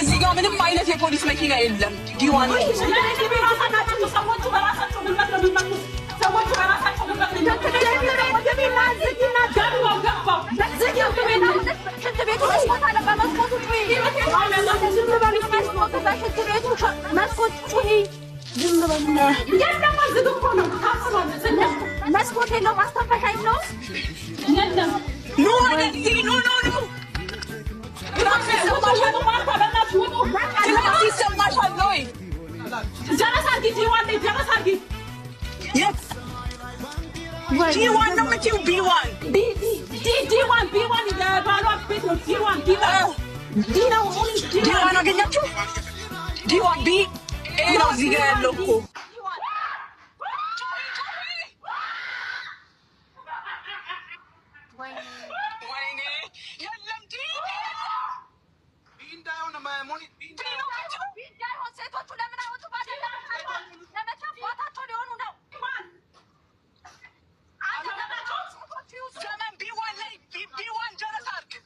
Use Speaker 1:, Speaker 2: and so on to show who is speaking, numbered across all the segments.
Speaker 1: እዚህ ጋር ምንም አይነት የፖሊስ መኪና የለም። ዲዋን D1 ነው መቼው B1 D1 ባሏ ቤት ነው D1 D ነው D1 አገኛችሁ D1 B A ነው እዚህ ጋር ያለው እኮ ወይኔ የለም D እንዳይሆን ማሞኒ እንዳይሆን ሴቶቹ ለምን አወጡ ባደላ ለመቻ ቦታቸው ሊሆኑ ነው زمان B1 لي B1 جلس ارك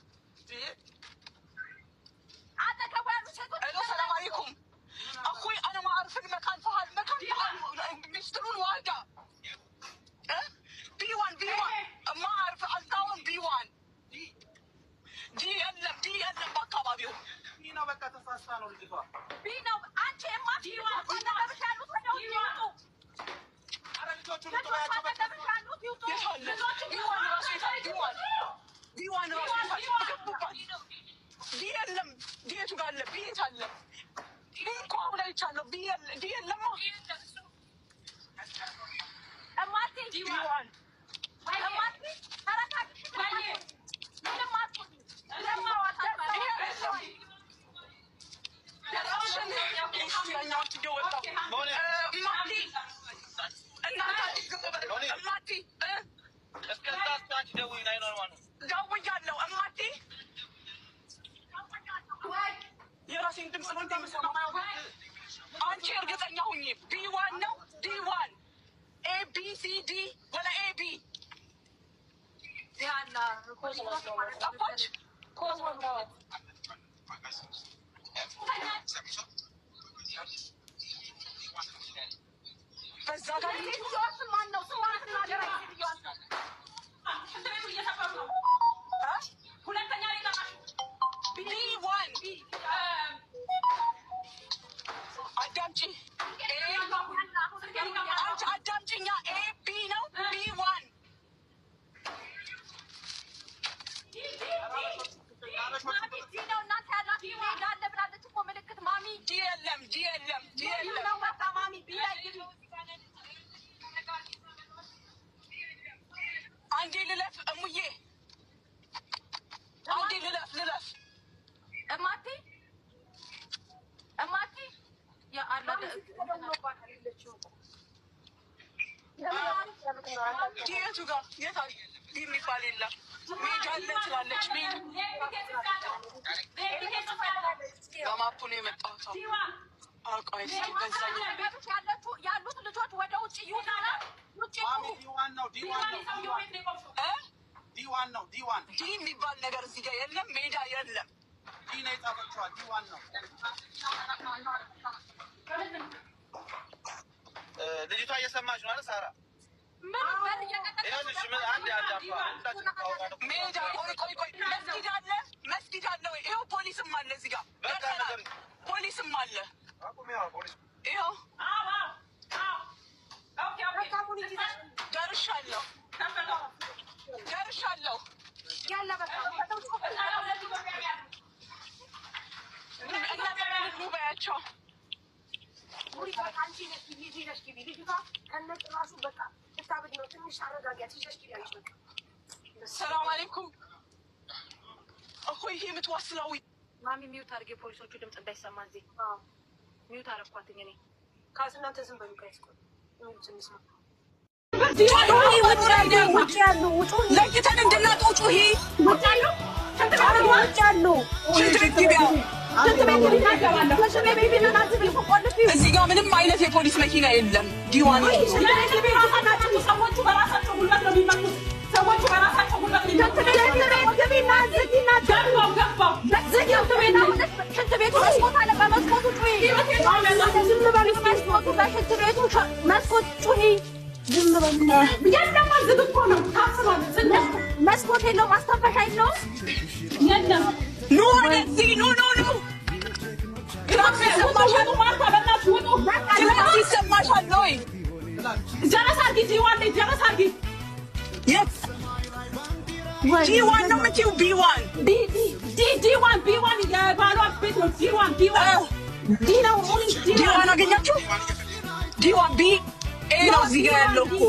Speaker 1: عندك كوارث السلام عليكم اخوي انا ما اعرف المكان في هذا المكان بيشترون واقع B1 ما اعرف القاوم B1 دي يلم بقى بابيو هنا بقى تفاصيل الدفاع بينا انت ما B1 انا بشانو تدويو አንቺ እርግጠኛ ሁኚ B1 ነው D1 A B C D ወላ A B ያላ ኮስ በዛ ጋር ይወስ ማን ነው ሰዋትና ደረጃ ይወስ ሁለተኛ ላይ ተማሽ B1 አዳምጪ አዳምጪኛ A B ነው B1 አንዴ ልለፍ እሙዬ አንዴ ልለፍ እማቴ ያ አላ የቱ ጋር የታል የሚባል የለም ሜዳ አለ ትላለች በማፑ ነው የመጣሁት አውቃይ ያሉት ልጆች ወደ ውጭ ይውጣና ውጭ D1 ነው D የሚባል ነገር እዚህ ጋር የለም ሜዳ የለም D ነው የጻፈችው D1 ነው ልጅቷ እየሰማች ነው አይደል ሳራ ምን እየቀጠለች ነው አንዴ ሜዳ ቆይ መስጊድ አለ ወይ ይኸው ፖሊስም አለ እዚህ ጋር ፖሊስም አለ ይኸው ደርሻለሁ ያለ በቃ በያቸው ሰላም አለይኩም እኮ ይሄ የምትዋስለው ማሚ ሚውት አድርጌ ፖሊሶቹ ድምፅ እንዳይሰማ እዚህ ሚውት አደረኳትኝ እኔ ካስናንተ ዝም በሉ ካይስኮ ሚውት እንስማ ለቂተን እንድናጦጩ ይሄ ወጣሉ ተንተራሩ ወጣሉ እዚህ ጋር ምንም አይነት የፖሊስ መኪና የለም። ዲዋን ሰዎቹ በራሳቸው ጉልበት ነው የሚመጡት። ሰዎቹ በራሳቸው ጉልበት ነው የሚመጡት። መስኮት የለውም፣ ማስተንፈሻ የለውም። ኖ ወደዚህ ኖ ይሰማሻል ወይ? ጀረስ አድርጊ ጀረስ አድርጊ። የት ዲ1 ነው የምትይው? ቢ1 የባሏ ቤት ነው። ዲ ነው ዲ1 አገኛችሁ? ዲ1 ቢ ኤ ነው እዚህ ጋር ያለው እኮ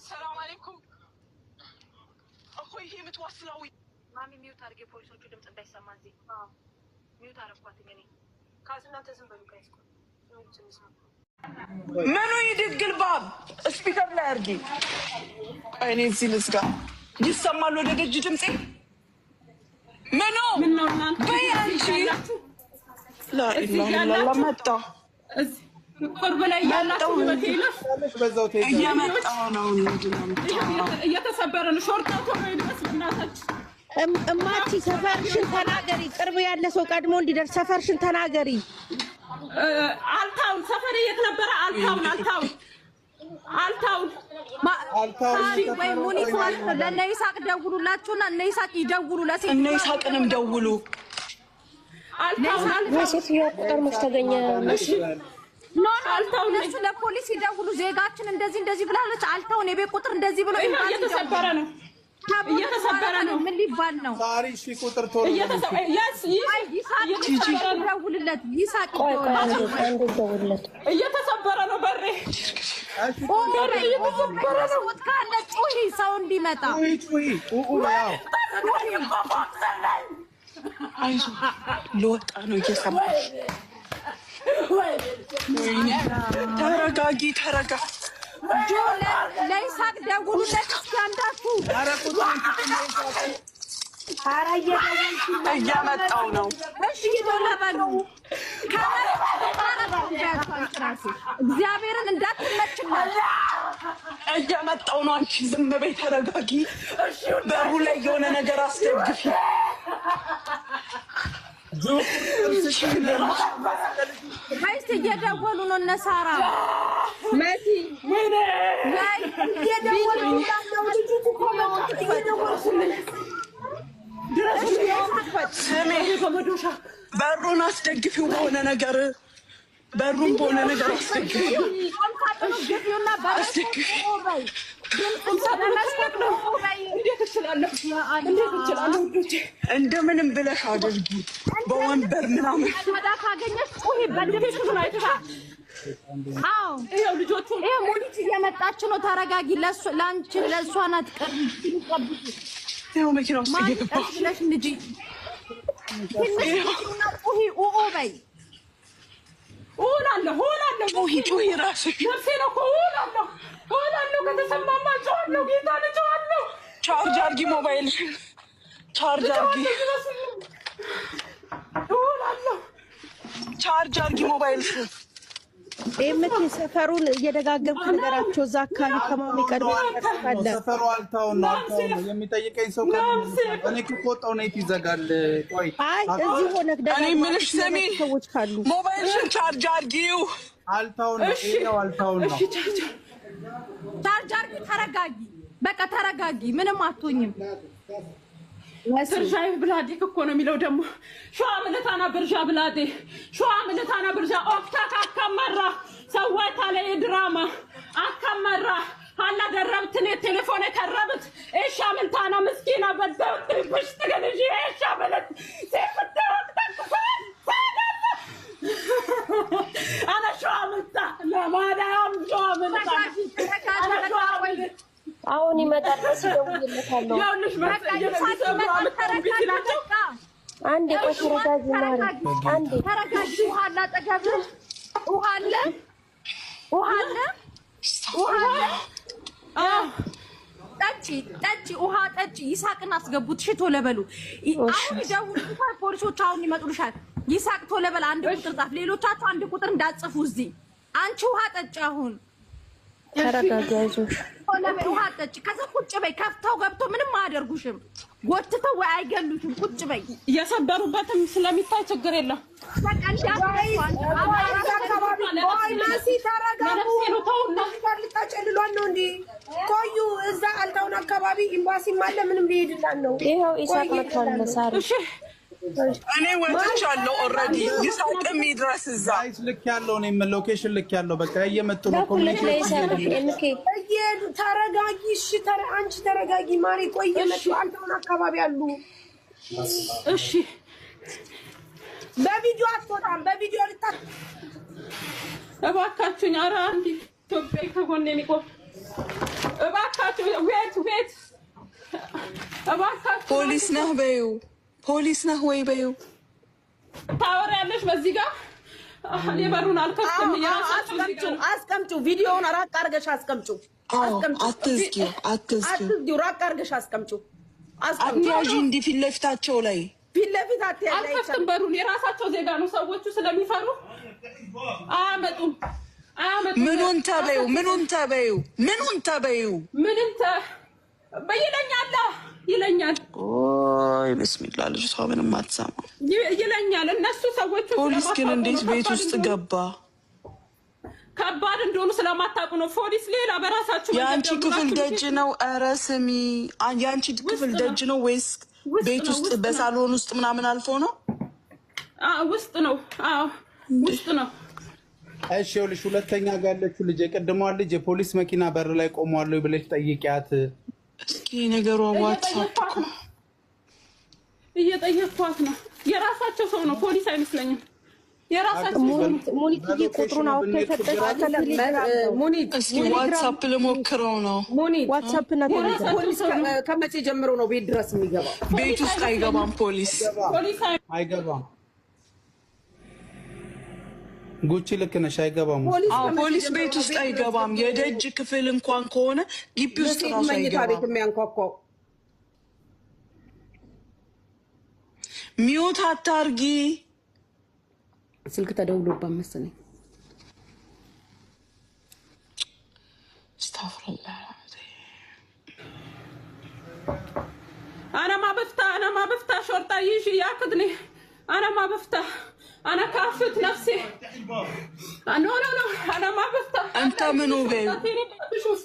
Speaker 2: ሰላም አለይኩም እኮ ይሄ የምትዋስለው ማሚ ሚውት አድርጌ ፖሊሶቹ ድምጽ እንዳይሰማ እዚህ ሚውት አደረኳትኝ እኔ ካስናንተ ዝም በሉ ጋይስ
Speaker 1: ምኑ ይድግል ባብ ስፒከር ላይ አድርጊ እኔ እዚህ ልዝጋ ይሰማል ወደ ደጅ ድምጼ ምኑ በይ አንቺ ላ ኢላሀ ኢላላህ መጣ
Speaker 2: ቅርብ ላይ ያላችሁ በቴለስ
Speaker 1: በዛው ተይዘው
Speaker 3: እየመጣው ነው
Speaker 2: እየተሰበረ ነው። ሾርጣቱ ነው ይደርስ እናታችን
Speaker 4: እማቺ ሰፈርሽን ተናገሪ። ቅርብ ያለ ሰው ቀድሞ እንዲደርስ ሰፈርሽን ተናገሪ።
Speaker 2: አልታውን ሰፈር የት ነበረ? አልታውን ወይ ሙኒት ማለት ነው። ለእነ ይሳቅ ደውሉላችሁና እነ ይሳቅ ይደውሉ።
Speaker 3: እነ ይሳቅንም ደውሉ።
Speaker 4: ሴትዮዋ ቁጥር መች ተገኘ?
Speaker 2: አልታውን እሱ ለፖሊስ ይደውሉ። ዜጋችን እንደዚህ ብላለች። አልታውን የቤት ቁጥር እንደዚህ ብሎ እየተሰበረ ነው። ምን ሊባል ነው?
Speaker 1: ሳሪ እሺ ቁጥር ቶሎ
Speaker 2: እየተሰበረ ነው። በሬ ሰው እንዲመጣ
Speaker 3: ልወጣ ነው። እየሰማ ተረጋጊ።
Speaker 2: ለይሳቅ ደውሉለት እስኪ አንዳችሁ።
Speaker 3: እያመጣው ነው።
Speaker 2: እሺ ይደውላሉ። እግዚአብሔርን እንዳትመችላት።
Speaker 3: እያመጣው ነው። አንቺ ዝም በይ፣ ተረጋጊ። በሩ ላይ የሆነ ነገር አስደግፊ።
Speaker 2: ወይስ እየደወሉ ነው? እነ ሳራ መሲ
Speaker 3: በሩን አስደግፊው። በሆነ ነገር በሩን በሆነ ነገር አስደግፊው። እንደምንም ብለሽ አድርጊ። በወንበር ምናምን
Speaker 2: ልጆቹ ሙኒት እየመጣች ነው። ተረጋጊ። ለአንቺ ለእሷ ናት።
Speaker 3: መኪና ውስጥ እየገባሁ
Speaker 2: ልጅ በይ
Speaker 3: ጩሂ እራስሽ።
Speaker 2: ከተሰማማ ጮሃለሁ። ጌታ ልጮሃለሁ።
Speaker 3: ቻርጅ አድርጊ፣ ሞባይልሽን ቻርጅ አድርጊ ሞባይልሽን።
Speaker 4: የምት ሰፈሩን እየደጋገምኩ ነገራቸው። እዛ አካባቢ ከማሚ ቀድሞ ያስፋለ
Speaker 1: ሰፈሩ አልታውን ነው የሚጠይቀኝ ሰው እኔ ከወጣው ነው ይዘጋል። ቆይ
Speaker 4: እዚህ ሆነ
Speaker 3: እኔ የምልሽ ስሚ፣
Speaker 4: ሰዎች ካሉ
Speaker 3: ሞባይልሽን ቻርጅ አድርጊው።
Speaker 1: አልታውን ነው ይሄው አልታውን ነው።
Speaker 2: ቻርጅ አድርጊ። ተረጋጊ፣ በቃ ተረጋጊ። ምንም አትሆኝም። ብርዣ ብላዴ እኮ ነው የሚለው ደግሞ ሸዋ ምልታና ብርዣ ብላዴ ሸዋ ምልታና ብርዣ ኦክታክ አካመራ ሰዋታ ላይ ድራማ አካመራ ሀላ ደረብትን ቴሌፎን የተረብት እሻ ምልታና ምስኪና በዛው ትብሽ ትገለጂ እሻ ማለት ሲፈተው አና ሸዋ ምልታ ለማዳም ሸዋ ምልታ
Speaker 4: አሁን ይመጣል። ሲደውልለታለሁ። አንዴ ቆይ ተረጋጊ ማለት አንዴ
Speaker 2: ተረጋጊ። ውሃ አለ አጠገብሽ? ውሃ አለ። ጠጪ፣ ውሃ ጠጪ። ይሳቅን አስገቡት። እሺ ቶሎ በሉ። አሁን ይደውሉልሻል ፖሊሶች፣ አሁን ይመጡልሻል። ይሳቅ ቶሎ በል፣ አንድ ቁጥር ጻፍ። ሌሎቻችሁ አንድ ቁጥር እንዳትጽፉ እዚህ። አንቺ ውሃ ጠጪ አሁን
Speaker 4: ተረጋጊ፣ አይዞሽ።
Speaker 2: ውሃ ጠጪ። ከዛ ቁጭ በይ። ከፍተው ገብተው ምንም አያደርጉሽም። ጎትተው ወይ አይገሉሽም። ቁጭ በይ።
Speaker 5: እየሰበሩበትም ስለሚታይ ችግር የለም።
Speaker 4: ቆዩ። እዛ አልታውን አካባቢ ኤምባሲም አለ። ምንም ሊሄድላን ነው። ይኸው ኢሳቅ መጥቷል። መሳሪ
Speaker 3: እኔ ወጥቻለሁ ኦልሬዲ። ይሳቅም ይድረስ እዛ።
Speaker 1: ልክ ያለው እኔም ሎኬሽን ልክ ያለው በቃ እየመጡ ነው።
Speaker 4: ተረጋጊ። እሺ አንቺ ተረጋጊ ማሪ። ቆይ እየመጡ አልታውን አካባቢ አሉ።
Speaker 5: እሺ
Speaker 4: በቪዲዮ አትወጣም። በቪዲዮ ልታት
Speaker 5: እባካችሁኝ። ኧረ አንድ ኢትዮጵያዊ ከጎኔ የሚቆም እባካችሁ። ቤት እባካችሁ።
Speaker 3: ፖሊስ ነህ በይው። ፖሊስ ነህ ወይ በይው።
Speaker 5: ታወሪያለሽ በዚህ ጋር የበሩን አልከፍትም።
Speaker 4: አስቀምጪው። ቪዲዮውን ራቅ አድርገሽ አስቀምጪው።
Speaker 3: አትዝጊው።
Speaker 4: ራቅ አድርገሽ አስቀምጪው።
Speaker 3: አትያዢ። እንዲህ ፊት ለፊታቸው ላይ
Speaker 4: ፊት ለፊት
Speaker 5: አልከፍትም። በሩን የራሳቸው ዜጋ ነው። ሰዎቹ ስለሚፈሩ አያመጡም።
Speaker 3: ምኑን ተበይው
Speaker 2: ምንም ይለኛል።
Speaker 3: ኦይ ብስሚላ ልጅቷ ምንም አትሰማ
Speaker 2: ይለኛል። እነሱ ሰዎቹ
Speaker 3: ፖሊስ ግን እንዴት ቤት ውስጥ ገባ?
Speaker 2: ከባድ እንደሆኑ ስለማታውቁ ነው። ፖሊስ ሌላ በራሳችሁ
Speaker 3: የአንቺ ክፍል ደጅ ነው። ኧረ ስሚ፣ የአንቺ ክፍል ደጅ ነው ወይስ ቤት ውስጥ በሳሎን ውስጥ ምናምን አልፎ ነው?
Speaker 2: ውስጥ ነው። አዎ ውስጥ ነው።
Speaker 6: እሺ ይኸውልሽ፣ ሁለተኛ ጋር ያለችው ልጅ የቀድሞዋን ልጅ የፖሊስ መኪና በር ላይ ቆሟል ብለሽ ጠይቂያት
Speaker 3: እስኪ። ነገሯ ዋትሳፕ
Speaker 2: እየጠየኳት ነው። የራሳቸው ሰው ነው። ፖሊስ አይመስለኝም። የራሳቸው
Speaker 4: ሙኒት ቁጥሩን አውጥቶ የሰጠች
Speaker 3: ሙኒት። እስኪ ዋትሳፕ ልሞክረው ነው።
Speaker 4: ሙኒት ዋትሳፕ እና
Speaker 5: ፖሊስ ከመቼ ጀምሮ ነው ቤት ድረስ የሚገባው?
Speaker 3: ቤት ውስጥ አይገባም ፖሊስ
Speaker 6: አይገባም። ጉቺ ልክ ነሽ፣ አይገባም።
Speaker 3: ፖሊስ ቤት ውስጥ አይገባም። የደጅ ክፍል እንኳን ከሆነ ግቢ ውስጥ ራሱ አይገባም። ሚውት አታርጊ።
Speaker 5: ስልክ ተደውሎባት መሰለኝ።
Speaker 3: استغفرالله
Speaker 2: انا ما بفتح شرطه يجي ياخذني. انا ما بفتح، انا كافت نفسي. نو انا ما بفتح.
Speaker 3: انت منو بيو؟
Speaker 2: شوف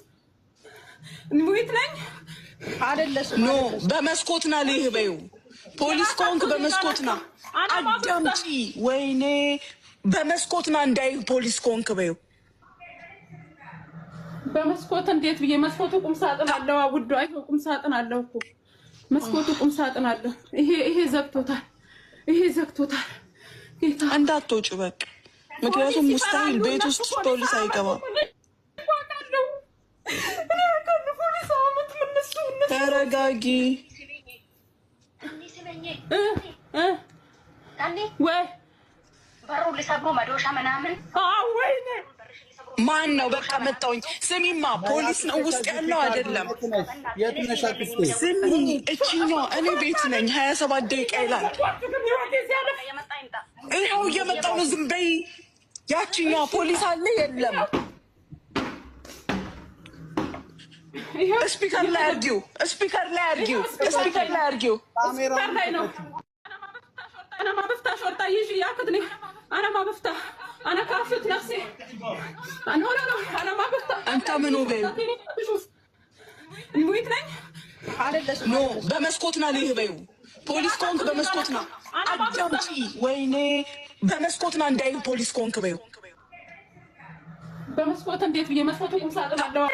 Speaker 2: نويت لኝ
Speaker 3: አይደለሽ? ኖ በመስኮትና ልህ በይው። ፖሊስ ኮንክ በመስኮትና አዳምጪ። ወይኔ በመስኮትና እንዳይ ፖሊስ ኮንክ በይው።
Speaker 2: በመስኮት እንዴት ብዬ? መስኮቱ ቁም ሳጥን አለው። ውዱ አይቶ ቁም ሳጥን አለው እኮ መስኮቱ ቁም ሳጥን አለው። ይሄ ዘግቶታል። ጌታ
Speaker 3: እንዳትወጪ በቃ። ምክንያቱም ሙስታሂል ቤት ውስጥ ፖሊስ አይገባም። ተረጋጊ። ወይ
Speaker 7: በሩ ሊሰብሩ መዶሻ ምናምን
Speaker 2: ወይኔ
Speaker 3: ማን ነው? በቃ መጣሁኝ። ስሚማ ፖሊስ ነው ውስጥ ያለው አይደለም። ስሚ እቺኛው እኔ ቤት ነኝ 27 ደቂቃ ይላል። ይኸው እየመጣሁ ነው። ዝም በይ። ያቺኛው ፖሊስ አለ የለም? ስፒከር ላይ አድርጊው።
Speaker 2: ስፒከር ላይ ነው። انا ما بفتح شرطه يجي ياخذني. انا ما بفتح، انا كافت نفسي. لا انا ما بفتح.
Speaker 3: انت منو بيو؟
Speaker 2: نويت لኝ
Speaker 3: ኖ በመስኮትና ልህ በይው። ፖሊስ ኮንክ በመስኮትና አዳምጪ። ወይኔ በመስኮትና እንዳይ ፖሊስ ኮንክ በይው።
Speaker 2: በመስኮት እንዴት ብዬ? መስኮቱ ቁም ሳጥን አለው።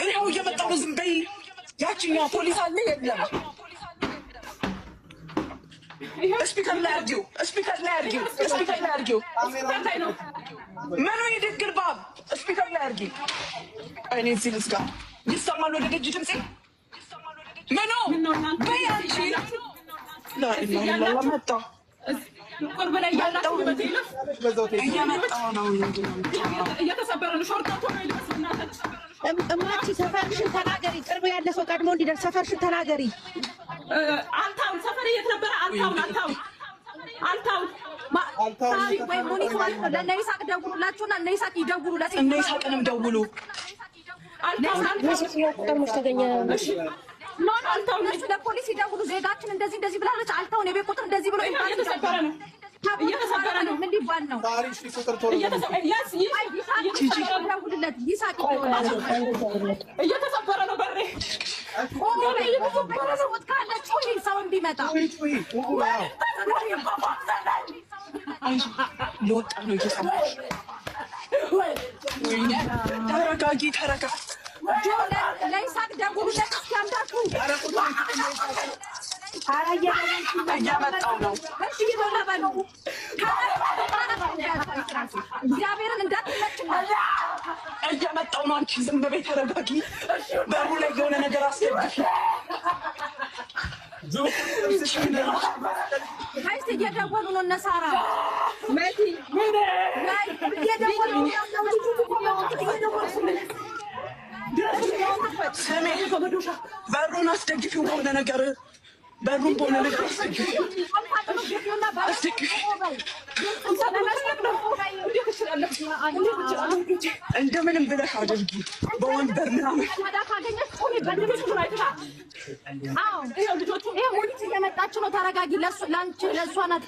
Speaker 3: ይኸው እየመጣሁ ነው። ዝም በይ። ያቺኛው ፖሊስ አለ የለም? ስፒከር ላይ አድርጊው። ምኑ ይድግር ባብ ስፒከር ላይ አድርጊ። እኔ እዚህ ልዝጋ። ይሰማል ወደ ደጅ ድምጼ? ምኑ በያንቺ ላኢላሀ መጣ
Speaker 2: ቁርብ ላይ ያላችሁ
Speaker 3: እየመጣሁ ነው።
Speaker 2: እየተሰበረ ነው። ሾርጣቱ ነው ይመስልና
Speaker 4: እማቺ ሰፈርሽን ተናገሪ። ቅርብ ያለ ሰው ቀድሞ እንዲደርስ ሰፈርሽን ተናገሪ።
Speaker 2: አልታውን ሰፈር የት ነበረ? አልታውን
Speaker 7: ወይ ሙኒት ማለት ነው። ለእነ ይሳቅ ደውሉላችሁና እነ ይሳቅ ይደውሉ።
Speaker 3: እነ ይሳቅንም ደውሉ።
Speaker 4: ቁጥር ተገኘ።
Speaker 7: አልታውን እነሱ ለፖሊስ ይደውሉ። ዜጋችን እንደዚህ ብላለች። አልታውን የቤት ቁጥር እንደዚህ ብሎ
Speaker 2: እየተሰበረ ነው።
Speaker 7: ምን ሊባል ነው?
Speaker 2: እየተሰበረ ነው። በሬ
Speaker 7: ሰው እንዲመጣ
Speaker 3: ልወጣ ነው። እየሰማሽ ተረጋጊ።
Speaker 7: ለይሳቅ ደውሉለት እስኪ አንዳችሁ።
Speaker 3: እየመጣሁ ነው።
Speaker 7: እግዚአብሔርን እንዳትመችለት
Speaker 3: እየመጣሁ ነው። አንቺ ዝም በይ፣ ተረጋጊ። በሩ ላይ የሆነ ነገር አስደግፊ።
Speaker 7: ጋይስ እየደወሉ ነው። እነ ሳራ እየደወሉ ነው።
Speaker 3: ስሜ በሩን አስደግፊው። በሆነ ነገር በሩን በሆነ ነገር አስደግፊው። እንደምንም ብለሽ አድርጊ በወንበር ምናምን
Speaker 7: ሙኒት እየመጣች ነው። ተረጋጊ። ለእሷ ናት።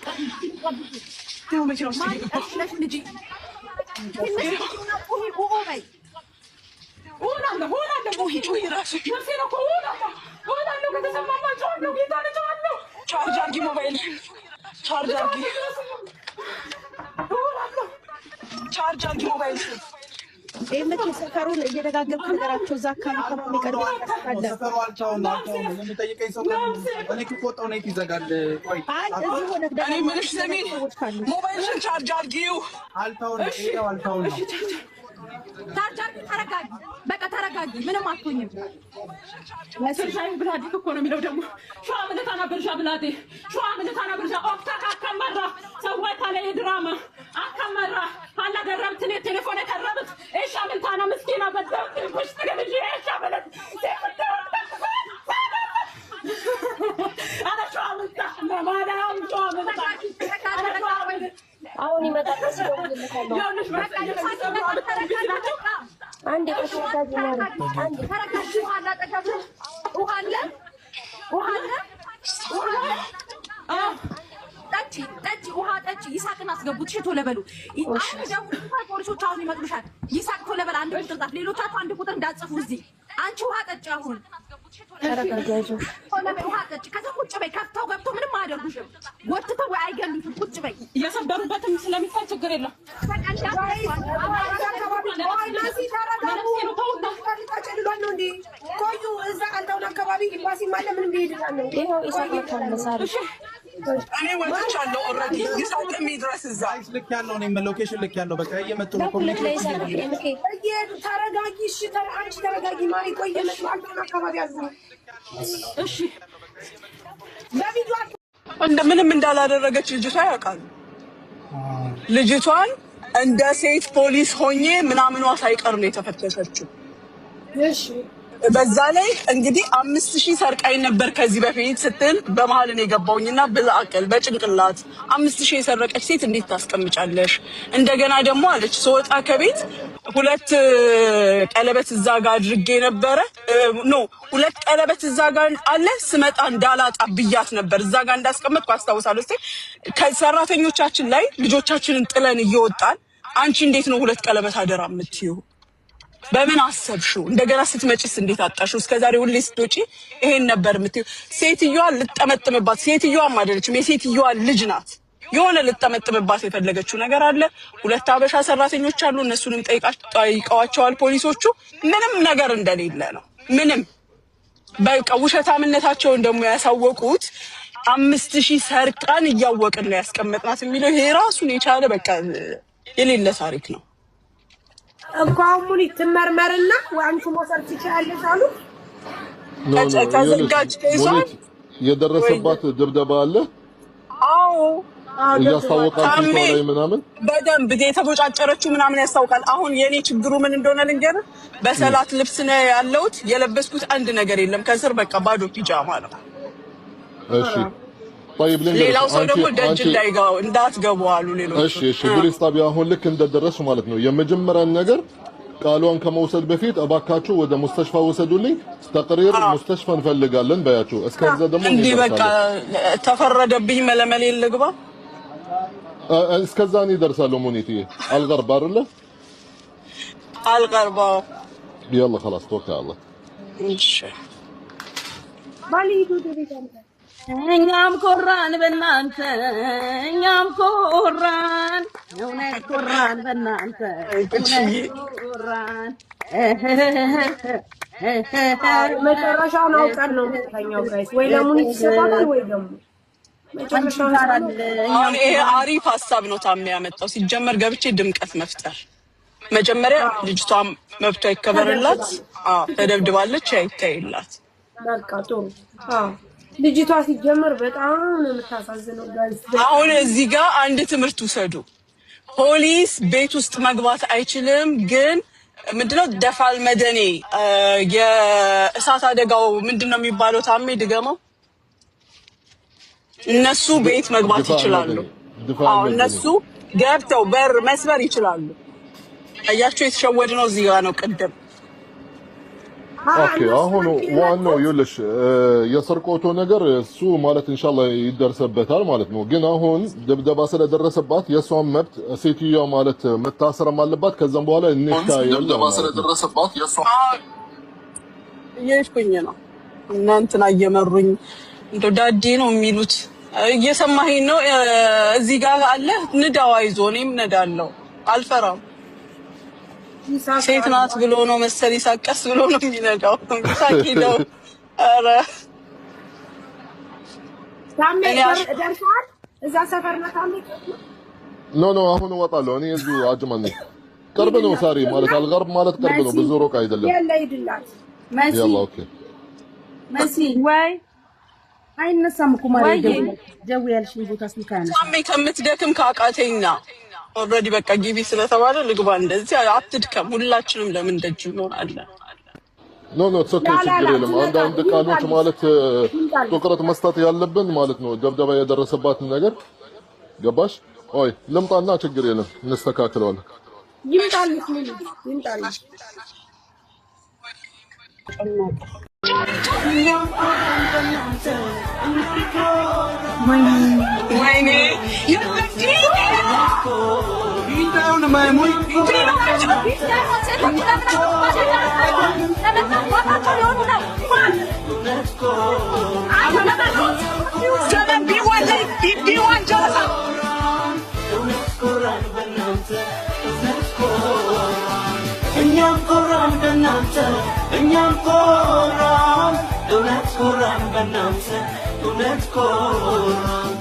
Speaker 3: ቻርጅ አድርጊ፣ ሞባይል ቻርጅ አድርጊ፣ ቻርጅ አድርጊ ሞባይል።
Speaker 4: ይሄ ሰፈሩን እየደጋገምኩ ነገራቸው። እዛ አካባቢ ከማን ይቀርብ አለ
Speaker 6: ሰፈሩ አልቻውን የሚጠይቀኝ ሰው እኔ ከወጣሁ ነው ይዘጋል። ቆይ
Speaker 3: እኔ ምንሽ ስሚ፣ ሞባይልሽን ቻርጅ አድርጊው።
Speaker 6: አልታውን ነው አልታውን ነው
Speaker 7: ታርጃር ተረጋጊ፣ በቃ ተረጋጊ። ምንም አትሆኝም።
Speaker 2: ለሰርሻይ ብላዲ እኮ ነው የሚለው ደግሞ ሸዋ ምልታና ብርሻ ብላዲ ሸዋ ምልታና ብርሻ ኦክታ ካከመራ ሰዋታ ላይ ድራማ አከመራ አላ ደረብትኔ ቴሌፎን የከረብት እሻ ምልታና ምስኪና በደብት ኩሽ ተገልጂ እሻ ማለት አና ሸዋ ምልታ ማዳም ሸዋ ምልታ
Speaker 4: አሁን ይመጣል። አንዴ ተረጋጊ ማለት አንዴ
Speaker 7: ተረጋጊ። ውሃ አለ። ጠጪ፣ ውሃ ጠጪ። ይሳቅን አስገቡት። እሺ ቶሎ በሉ። አሁን ደግሞ ፖሊሶች አሁን ይመጡልሻል። ይሳቅ ቶሎ በል። አንድ ቁጥር ጣፍ። ሌሎቻችሁ አንድ ቁጥር እንዳትጽፉ እዚህ። አንቺ ውሃ ጠጪ። አሁን
Speaker 4: ተረጋጊ።
Speaker 7: ውሃ ጠጪ። ከዛ ቁጭ በይ። ከፍተው ገብተው ምንም አያደርጉሽም። ወጥተው ወይ አይገሉሽም። ቁጭ በይ።
Speaker 2: እየሰበሩበትም ስለሚታይ ችግር የለም።
Speaker 4: ቆዩ። እዛ አልታውን አካባቢ ኤምባሲ ማለ ምንም ሊሄድላል ነው። ይሄው ይሳቅ
Speaker 3: እኔ ወጥቻለሁ ኦልሬዲ። ይሳቅ የሚድረስ እዛ
Speaker 6: ልክ ያለው እኔም ሎኬሽን ልክ ያለው በቃ እየመጡ ነው።
Speaker 4: ተረጋጊ። እሺ አንቺ ተረጋጊ። ማሪ ቆይ እየመጡ አልታውን አካባቢ አሉ።
Speaker 2: እሺ
Speaker 4: በቪዲዮ
Speaker 3: ምንም እንዳላደረገች ልጅቷ ያውቃሉ። ልጅቷን እንደ ሴት ፖሊስ ሆኜ ምናምኗ ሳይቀር ነው የተፈተሸችው።
Speaker 4: እሺ
Speaker 3: በዛ ላይ እንግዲህ 5000 ሰርቃኝ ነበር ከዚህ በፊት ስትል በመሀል ነው የገባውኝና በዛቀል በጭንቅላት 5000 የሰረቀች ሴት እንዴት ታስቀምጫለሽ? እንደገና ደግሞ አለች ስወጣ ከቤት 2 ቀለበት እዛ ጋር አድርጌ ነበረ። ኖ 2 ቀለበት እዛ ጋር አለ ስመጣ እንዳላጣ ብያት ነበር። እዛ ጋር እንዳስቀመጥኩ አስታውሳለሁ። እስቲ ከሰራተኞቻችን ላይ ልጆቻችንን ጥለን እየወጣን አንቺ እንዴት ነው 2 ቀለበት አደራ የምትይው? በምን አሰብሽው? እንደገና ስትመጪስ እንዴት አጣሽው? እስከዛሬ ሁሌ ስትወጪ ይሄን ነበር የምትይው። ሴትዮዋ ልጠመጥምባት፣ ሴትዮዋም አይደለችም የሴትዮዋ ልጅ ናት። የሆነ ልጠመጥምባት የፈለገችው ነገር አለ። 2 አበሻ ሰራተኞች አሉ። እነሱንም ጠይቀዋቸዋል ፖሊሶቹ። ምንም ነገር እንደሌለ ነው። ምንም በቃ ውሸታምነታቸውን ደግሞ ያሳወቁት 5000 ሰርቃን እያወቅን ነው ያስቀመጥናት የሚለው ይሄ ራሱን የቻለ በቃ የሌለ ታሪክ ነው።
Speaker 4: እንኳን ሙኒት ትመርመርና አንቺ መውሰድ ትችያለሽ አሉ።
Speaker 3: ተዘጋጅ ከይዟል።
Speaker 8: የደረሰባት ድብደባ አለ።
Speaker 3: አዎ
Speaker 8: እያስታወቃችሁ ላይ ምናምን
Speaker 3: በደንብ የተቦጫጨረችው ምናምን ያስታውቃል። አሁን የኔ ችግሩ ምን እንደሆነ ልንገርህ። በሰላት ልብስ ነው ያለሁት። የለበስኩት አንድ ነገር የለም ከስር በቃ ባዶ ፒጃማ ነው።
Speaker 8: እሺ طيب
Speaker 3: ሌላው ሰው ደግሞ ደጅ እንዳትገቡ አሉ ሌሎች።
Speaker 8: እሺ ፖሊስ ጣቢያ አሁን ልክ እንደደረሱ ማለት ነው የመጀመሪያ ነገር ቃሏን ከመውሰድ በፊት እባካችሁ ወደ ሙስተሽፋ ወሰዱልኝ፣ ተቅሪር ሙስተሽፋ እንፈልጋለን በያችሁ። እስከዛ ደግሞ
Speaker 3: እንዴ በቃ ተፈረደብኝ መለመሌ ልግባ።
Speaker 8: እስከዛ እኔ እደርሳለሁ። ሙኒቲ አልገርባ አይደለ
Speaker 3: አልገርባ
Speaker 8: يلا خلاص توكل على الله።
Speaker 3: እሺ
Speaker 4: ባሊዱ ደረጃ
Speaker 2: እኛም ኮራን በእናንተ እኛም ኮራን እውነት ኮራን በእናንተ ኮራን።
Speaker 4: መጨረሻውን አውቀን ነው የምንተኛው ጋይስ። ወይ ለሙኒት ይሰጣል ወይ ደግሞ መጨረሻውን
Speaker 3: አሁን ይሄ አሪፍ ሀሳብ ነው ታም ያመጣው። ሲጀመር ገብቼ ድምቀት መፍጠር መጀመሪያ ልጅቷ መብቷ ይከበርላት። ተደብድባለች አይታይላት።
Speaker 4: በቃ ጥሩ። ልጅቷ ሲጀመር በጣም ነው የምታሳዝነው ጋይስ።
Speaker 3: አሁን እዚህ ጋር አንድ ትምህርት ውሰዱ። ፖሊስ ቤት ውስጥ መግባት አይችልም፣ ግን ምንድነው ደፋል መደኔ የእሳት አደጋው ምንድነው የሚባለው? ታሜ ድገመው። እነሱ ቤት መግባት ይችላሉ። እነሱ ገብተው በር መስበር ይችላሉ። አያችሁ የተሸወድነው እዚህ ጋር ነው ቅድም።
Speaker 8: ኦኬ አሁን ዋናው ይኸውልሽ የሰርቆቶ ነገር እሱ ማለት ኢንሻአላህ ይደርሰበታል ማለት ነው። ግን አሁን ድብደባ ስለደረሰባት የሷን መብት ሴትዮዋ ማለት መታሰርም አለባት። ከዛም በኋላ እንታያለን። ድብደባ ስለደረሰባት የሷን
Speaker 3: እየሄድኩኝ ነው እናንተና እየመሩኝ እንደው ዳዴ ነው የሚሉት እየሰማኸኝ ነው። እዚህ ጋር አለ ንዳው አይዞ እኔም ነዳለው አልፈራም። ሴት ናት ብሎ ነው መሰል ይሳቀስ ብሎ ነው የሚነዳው። ሳቂለው አረ
Speaker 4: ታሜ ደርሷል። እዛ ሰፈር ነው ታሜ።
Speaker 8: ኖ አሁን እወጣለሁ እኔ እዚሁ አጅማን ነኝ። ቅርብ ነው ሳሪ ማለት አልገርብ ማለት ቅርብ ነው ብዙ ሩቅ አይደለም።
Speaker 4: ያለ ይድላት መሲ
Speaker 8: ያላ ኦኬ
Speaker 4: መሲ ወይ አይነሳም እኮ ማለት ደው ያልሽኝ ቦታ ስልካና
Speaker 3: ታሜ ከምትደክም ካቃተኝና ኦልሬዲ በቃ ግቢ ስለተባለ ልግባ። እንደዚህ አትድከም። ሁላችንም ለምን ደጅ እንሆናለን?
Speaker 8: ኖ ችግር የለም። አንዳንድ ቃሎች ማለት ትኩረት መስጠት ያለብን ማለት ነው። ደብደባ የደረሰባትን ነገር ገባሽ? ኦይ ልምጣና ችግር የለም እንስተካክለዋለን።
Speaker 4: ይምጣልሽ ይምጣልሽ
Speaker 3: ወይኔ
Speaker 9: እኛም ኮራን በእናንተ እኛም ኮራን እውነት ኮራን በእናንተ እውነት ኮራን